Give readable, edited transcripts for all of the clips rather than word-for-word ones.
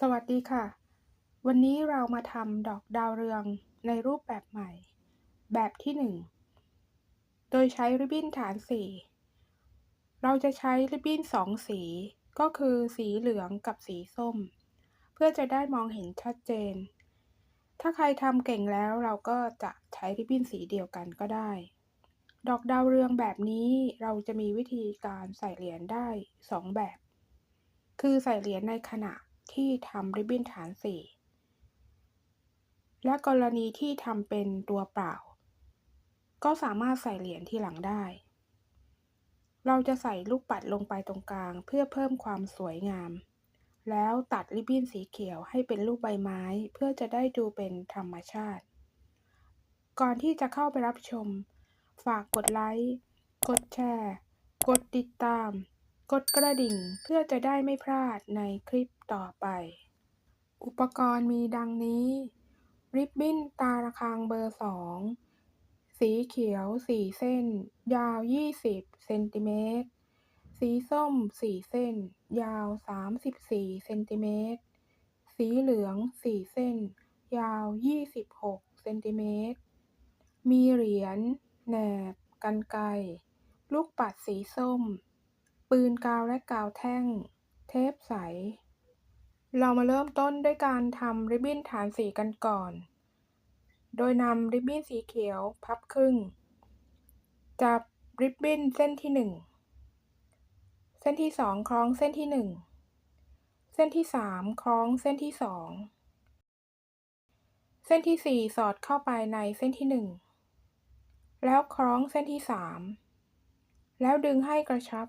สวัสดีค่ะ วันนี้เรามาทำดอกดาวเรืองในรูปแบบใหม่ แบบที่1โดยใช้ริบบิ้นฐานสีเราจะใช้ริบบิ้น2สีก็คือสีเหลืองกับสีส้มเพื่อจะได้มองเห็นชัดเจนถ้าใครทำเก่งแล้วเราก็จะใช้ริบบิ้นสีเดียวกันก็ได้ดอกดาวเรืองแบบนี้เราจะมีวิธีการใส่เหรียญได้2แบบคือใส่เหรียญในขณะที่ทำริบบิ้นฐานสีและกรณีที่ทำเป็นตัวเปล่าก็สามารถใส่เหรียญทีหลังได้เราจะใส่ลูกปัดลงไปตรงกลางเพื่อเพิ่มความสวยงามแล้วตัดริบบิ้นสีเขียวให้เป็นรูปใบไม้เพื่อจะได้ดูเป็นธรรมชาติก่อนที่จะเข้าไปรับชมฝากกดไลค์กดแชร์กดติดตามกดกระดิ่งเพื่อจะได้ไม่พลาดในคลิปต่อไปอุปกรณ์มีดังนี้ริบบิ้นตาระฆังเบอร์2สีเขียว4เส้นยาว20เซนติเมตรสีส้ม4เส้นยาว34เซนติเมตรสีเหลือง4เส้นยาว26เซนติเมตรมีเหรียญแหนบกรรไกรลูกปัดสีส้มปืนกาวและกาวแท่งเทปใสเรามาเริ่มต้นด้วยการทำริบบิ้นฐานสีกันก่อนโดยนำริบบิ้นสีเขียวพับครึ่งจับริบบิ้นเส้นที่1เส้นที่2คล้องเส้นที่1เส้นที่3คล้องเส้นที่2เส้นที่4สอดเข้าไปในเส้นที่1แล้วคล้องเส้นที่3แล้วดึงให้กระชับ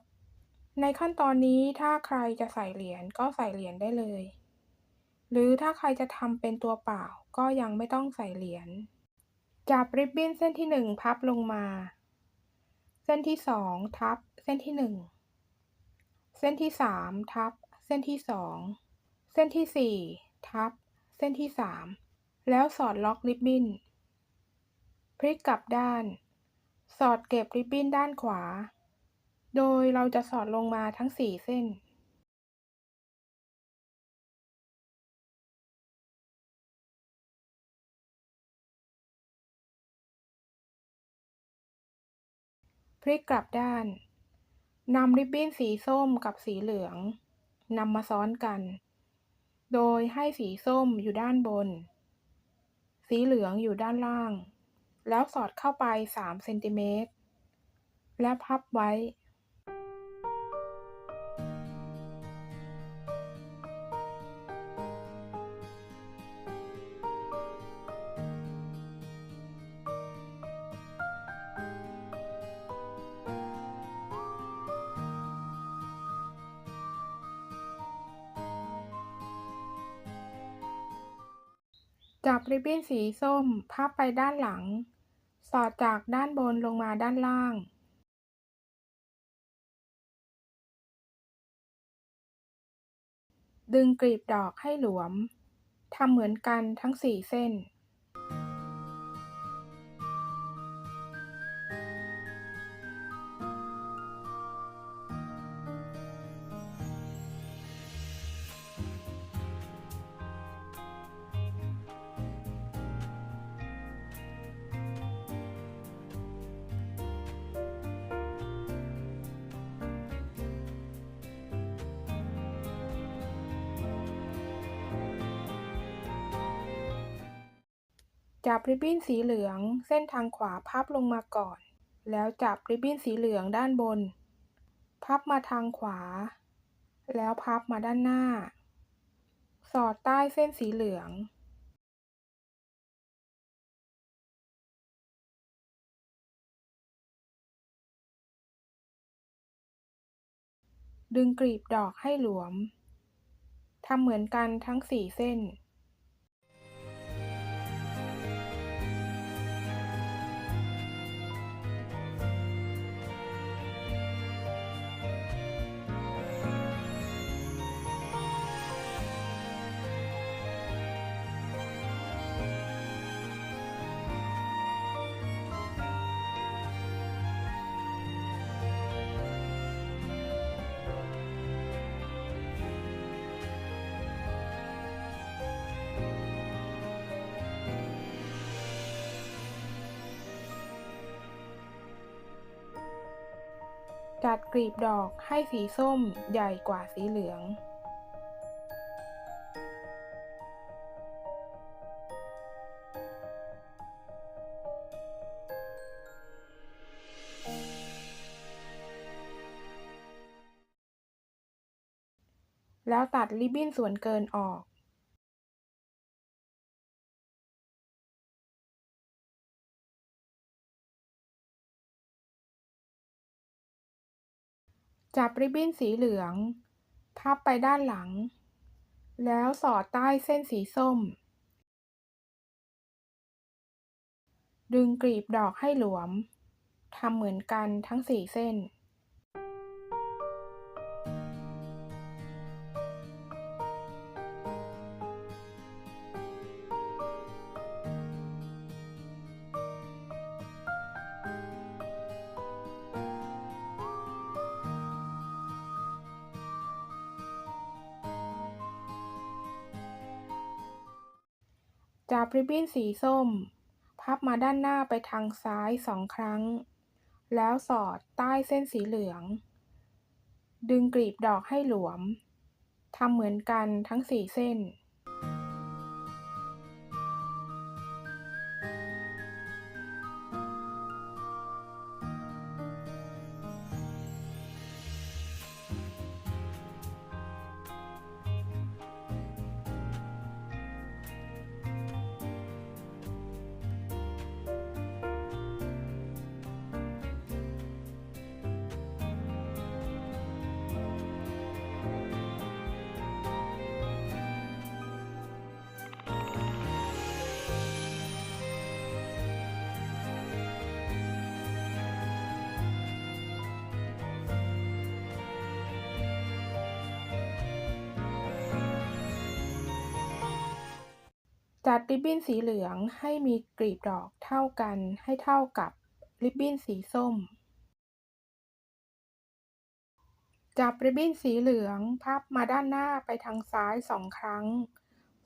ในขั้นตอนนี้ถ้าใครจะใส่เหรียญก็ใส่เหรียญได้เลยหรือถ้าใครจะทำเป็นตัวเปล่าก็ยังไม่ต้องใส่เหรียญจับริบบิ้นเส้นที่1พับลงมาเส้นที่2ทับเส้นที่1เส้นที่3ทับเส้นที่2เส้นที่4ทับเส้นที่3แล้วสอดล็อกริบบิ้นพลิกกลับด้านสอดเก็บริบบิ้นด้านขวาโดยเราจะสอดลงมาทั้ง4เส้นพลิกกลับด้านนำริบบิ้นสีส้มกับสีเหลืองนำมาซ้อนกันโดยให้สีส้มอยู่ด้านบนสีเหลืองอยู่ด้านล่างแล้วสอดเข้าไป3เซนติเมตรและพับไว้จับริบบิ้นสีส้มพับไปด้านหลังสอดจากด้านบนลงมาด้านล่างดึงกลีบดอกให้หลวมทำเหมือนกันทั้ง4เส้นจับริบบิ้นสีเหลืองเส้นทางขวาพับลงมาก่อนแล้วจับริบบิ้นสีเหลืองด้านบนพับมาทางขวาแล้วพับมาด้านหน้าสอดใต้เส้นสีเหลืองดึงกลีบดอกให้หลวมทำเหมือนกันทั้ง4เส้น จัดกลีบดอกให้สีส้มใหญ่กว่าสีเหลืองแล้วตัดริบบิ้นส่วนเกินออกจับริบบิ้นสีเหลืองพับไปด้านหลังแล้วสอดใต้เส้นสีส้มดึงกลีบดอกให้หลวมทำเหมือนกันทั้ง4เส้นจับริบบิ้นสีส้มพับมาด้านหน้าไปทางซ้าย2 ครั้งแล้วสอดใต้เส้นสีเหลืองดึงกลีบดอกให้หลวมทำเหมือนกันทั้ง4เส้นจัดริบบิ้นสีเหลืองให้มีกลีบดอกเท่ากันให้เท่ากับริบบิ้นสีส้มจับริบบิ้นสีเหลืองพับมาด้านหน้าไปทางซ้าย2 ครั้ง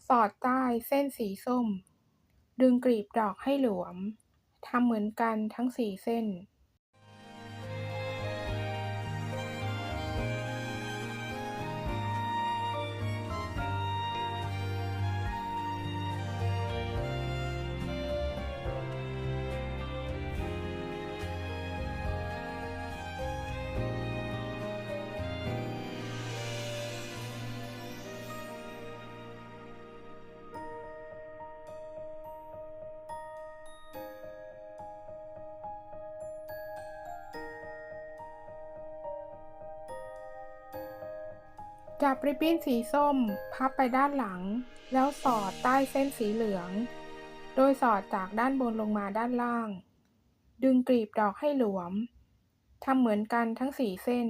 สอดใต้เส้นสีส้มดึงกลีบดอกให้หลวมทำเหมือนกันทั้ง4เส้นจับริบบิ้นสีส้มพับไปด้านหลังแล้วสอดใต้เส้นสีเหลืองโดยสอดจากด้านบนลงมาด้านล่างดึงกลีบดอกให้หลวมทำเหมือนกันทั้ง4เส้น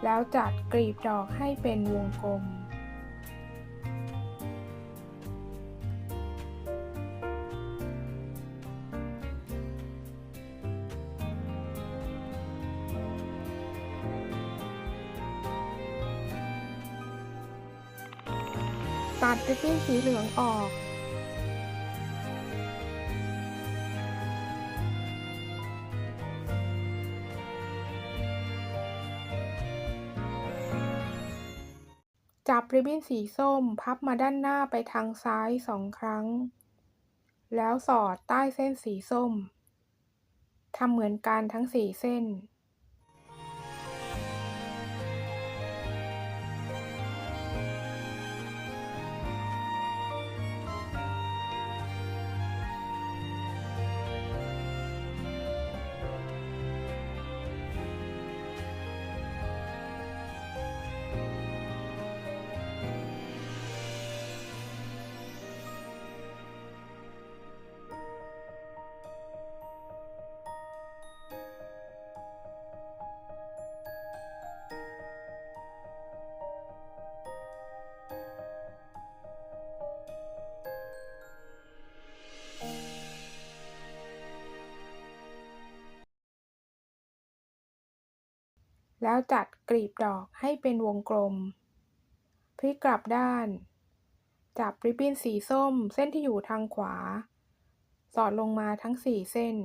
แล้วจัดกลีบดอกให้เป็นวงกลมตัดริบบิ้นสีเหลืองออกจับริบบิ้นสีส้มพับมาด้านหน้าไปทางซ้าย2 ครั้งแล้วสอดใต้เส้นสีส้มทำเหมือนกันทั้ง4เส้น แล้วจัดกลีบดอกให้เป็นวงกลมพลิกกลับด้านจับริบบิ้นสีส้มเส้นที่อยู่ทางขวาสอดลงมาทั้ง4เส้น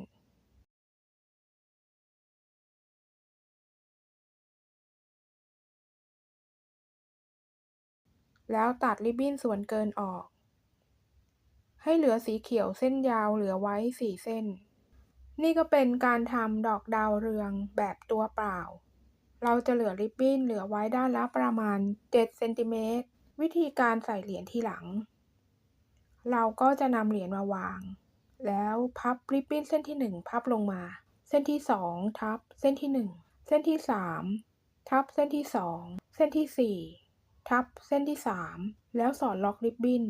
แล้วตัดริบบิ้นส่วนเกินออกให้เหลือสีเขียวเส้นยาวเหลือไว้4เส้นนี่ก็เป็นการทำดอกดาวเรืองแบบตัวเปล่าเราจะเหลือริบบิ้นเหลือไว้ด้านละประมาณ7เซนติเมตรวิธีการใส่เหรียญทีหลังเราก็จะนำเหรียญมาวางแล้วพับริบบิ้นเส้นที่1พับลงมาเส้นที่2ทับเส้นที่1เส้นที่3ทับเส้นที่2เส้นที่4ทับเส้นที่3แล้วสอดล็อกริบบิ้น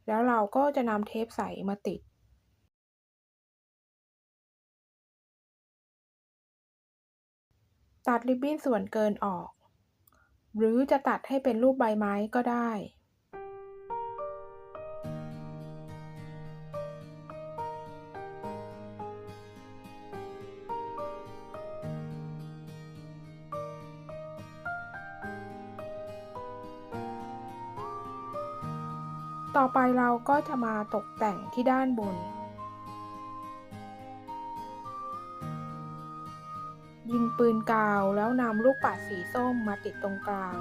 แล้วเราก็จะนำเทปใสมาติดตัดริบบิ้นส่วนเกินออกหรือจะตัดให้เป็นรูปใบไม้ก็ได้ต่อไปเราก็จะมาตกแต่งที่ด้านบนยิงปืนกาวแล้วนำลูกปัดสีส้มมาติดตรงกลาง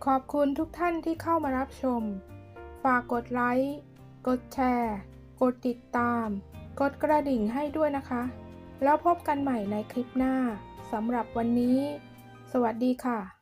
ขอบคุณทุกท่านที่เข้ามารับชมฝากกดไลค์กดแชร์กดติดตามกดกระดิ่งให้ด้วยนะคะแล้วพบกันใหม่ในคลิปหน้าสำหรับวันนี้สวัสดีค่ะ